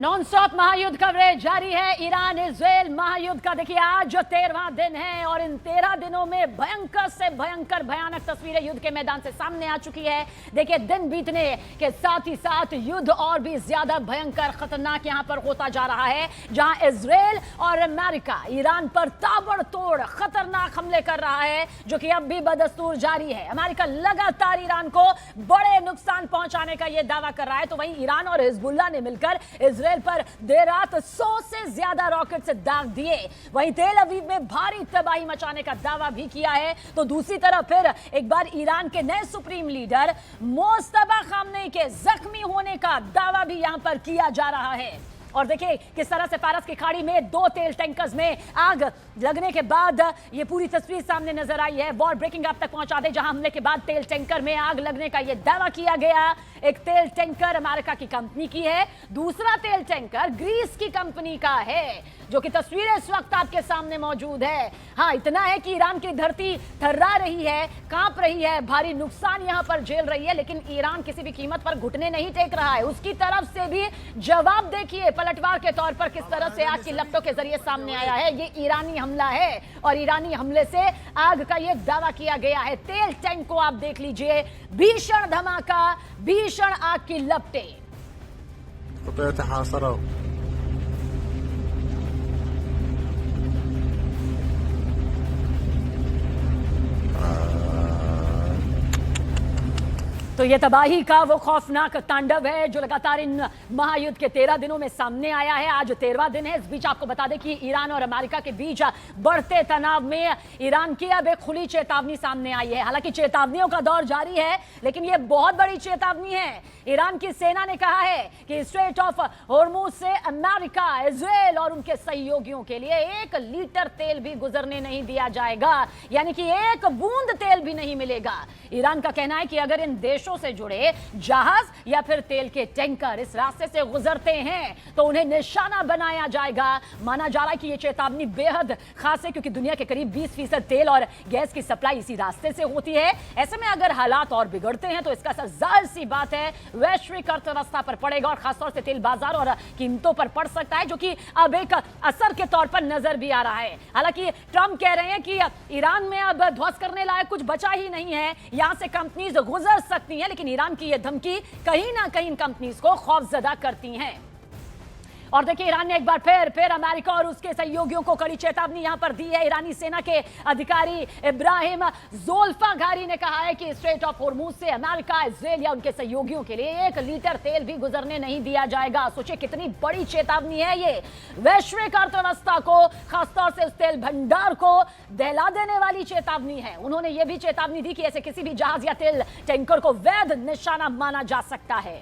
Non stop महायुद्ध coverage जारी है। ईरान इजराइल महायुद्ध का देखिए आज जो 13वां दिन है और इन 13 दिनों में भयंकर से भयंकर भयानक तस्वीरें युद्ध के मैदान से सामने आ चुकी है। देखिए दिन बीतने के साथ ही साथ युद्ध और भी ज्यादा भयंकर खतरनाक यहां पर होता जा रहा है, जहां इजराइल और अमेरिका ईरान पर ताबड़तोड़ खतरनाक हमले कर रहा है, जो कि अब भी बदस्तूर जारी है। अमेरिका लगातार ईरान को बड़े नुकसान पहुंचाने का यह दावा कर रहा है, तो वहीं ईरान और हिजबुल्लाह ने मिलकर इजराइल पर देर रात 100 से ज्यादा रॉकेट से दाग दिए। वहीं तेल अवीव में भारी तबाही मचाने का दावा भी किया है। तो दूसरी तरफ फिर एक बार ईरान के नए सुप्रीम लीडर मोस्तफा खामनेई के जख्मी होने का दावा भी यहां पर किया जा रहा है। और देखिए किस तरह से फारस की खाड़ी में 2 तेल टैंकर्स में आग लगने के बाद ये पूरी तस्वीर सामने नजर आई है। वॉर ब्रेकिंग आप तक पहुंचा दे, जहां हमले के बाद तेल टैंकर में आग लगने का यह दावा किया गया। एक तेल टैंकर अमेरिका की कंपनी की है, दूसरा तेल टैंकर ग्रीस की कंपनी का है, जो कि तस्वीरें इस वक्त आपके सामने मौजूद है। हाँ, इतना है कि ईरान की धरती थर्रा रही है, कांप रही है, भारी नुकसान यहां पर झेल रही है, लेकिन ईरान किसी भी कीमत पर घुटने नहीं टेक रहा है। उसकी तरफ से भी जवाब देखिए पलटवार के तौर पर किस तरह से आग की लपटों के जरिए सामने आया है। ये ईरानी हमला है और ईरानी हमले से आग का ये दावा किया गया है। तेल टैंक को आप देख लीजिए, भीषण धमाका, भीषण आग की लपटें। तो ये तबाही का वो खौफनाक तांडव है जो लगातार इन महायुद्ध के 13 दिनों में सामने आया है। आज 13वां दिन है। इस बीच आपको बता दें कि ईरान और अमेरिका के बीच बढ़ते तनाव में ईरान की अब एक खुली चेतावनी सामने आई है। हालांकि चेतावनियों का दौर जारी है, लेकिन ये बहुत बड़ी चेतावनी है। ईरान की सेना ने कहा है कि स्ट्रेट ऑफ होर्मुज से अमेरिका, इजराइल और उनके सहयोगियों के लिए 1 लीटर तेल भी गुजरने नहीं दिया जाएगा, यानी कि 1 बूंद तेल भी नहीं मिलेगा। ईरान का कहना है कि अगर इन देशों से जुड़े जहाज या फिर तेल के टैंकर इस रास्ते से गुजरते हैं तो उन्हें निशाना बनाया जाएगा। माना जा रहा है कि यह चेतावनी बेहद खास है, क्योंकि दुनिया के करीब 20% तेल और गैस की सप्लाई इसी रास्ते से होती है। ऐसे में अगर हालात और बिगड़ते हैं तो इसका असर जाहिर सी बात है वैश्विक अर्थव्यवस्था पर पड़ेगा और खासतौर से तेल बाजार और कीमतों पर पड़ सकता है, जो कि अब एक असर के तौर पर नजर भी आ रहा है। हालांकि ट्रंप कह रहे हैं कि ईरान में अब ध्वस्त करने लायक कुछ बचा ही नहीं है, यहां से कंपनीज गुजर सकती हैं, लेकिन ईरान की यह धमकी कहीं ना कहीं कंपनीज को खौफजदा करती हैं। और देखिए ईरान ने एक बार फिर अमेरिका और उसके सहयोगियों को कड़ी चेतावनी यहां पर दी है। ईरानी सेना के अधिकारी इब्राहिम जोल्फाघारी ने कहा है कि स्ट्रेट ऑफ होर्मुज से अमेरिका, इजराइल या उनके सहयोगियों के लिए 1 लीटर तेल भी गुजरने नहीं दिया जाएगा। सोचिए कितनी बड़ी चेतावनी है ये, वैश्विक अर्थव्यवस्था को, खासतौर से उस तेल भंडार को दहला देने वाली चेतावनी है। उन्होंने यह भी चेतावनी दी कि ऐसे किसी भी जहाज या तेल टैंकर को वैध निशाना माना जा सकता है।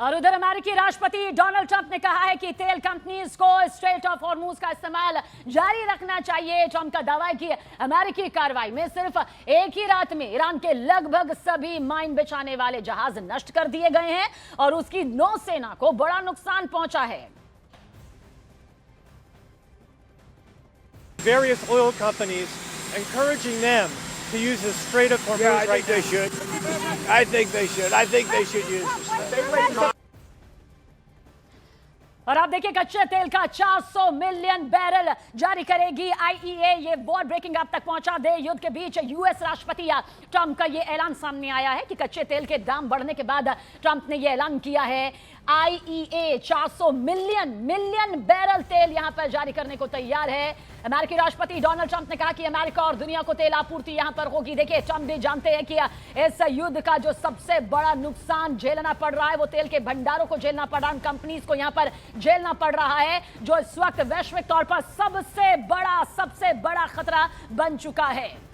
और उधर अमेरिकी राष्ट्रपति डोनाल्ड ट्रंप ने कहा है कि तेल कंपनीज को स्ट्रेट ऑफ हॉर्मुज का इस्तेमाल जारी रखना चाहिए। ट्रंप का दावा है कि अमेरिकी कार्रवाई में सिर्फ एक ही रात में ईरान के लगभग सभी माइन बिछाने वाले जहाज नष्ट कर दिए गए हैं और उसकी नौसेना को बड़ा नुकसान पहुंचा है। Various oil companies encouraging them to use the Strait of Hormuz I right think they should. I think they should. I think they should use the और आप देखिए कच्चे तेल का 400 मिलियन बैरल जारी करेगी आईईए। ये वॉर ब्रेकिंग आप तक पहुंचा दे। युद्ध के बीच यूएस राष्ट्रपति ट्रंप का ये ऐलान सामने आया है कि कच्चे तेल के दाम बढ़ने के बाद ट्रंप ने ये ऐलान किया है आईईए 400 मिलियन बैरल तेल यहां पर जारी करने को तैयार है। अमेरिकी राष्ट्रपति डोनाल्ड ट्रंप ने कहा कि अमेरिका और दुनिया को तेल आपूर्ति यहां पर होगी। देखिए, ट्रंप भी जानते हैं कि इस युद्ध का जो सबसे बड़ा नुकसान झेलना पड़ रहा है वो तेल के भंडारों को झेलना पड़ रहा है, कंपनीज को यहां पर झेलना पड़ रहा है, जो इस वक्त वैश्विक तौर पर सबसे बड़ा खतरा बन चुका है।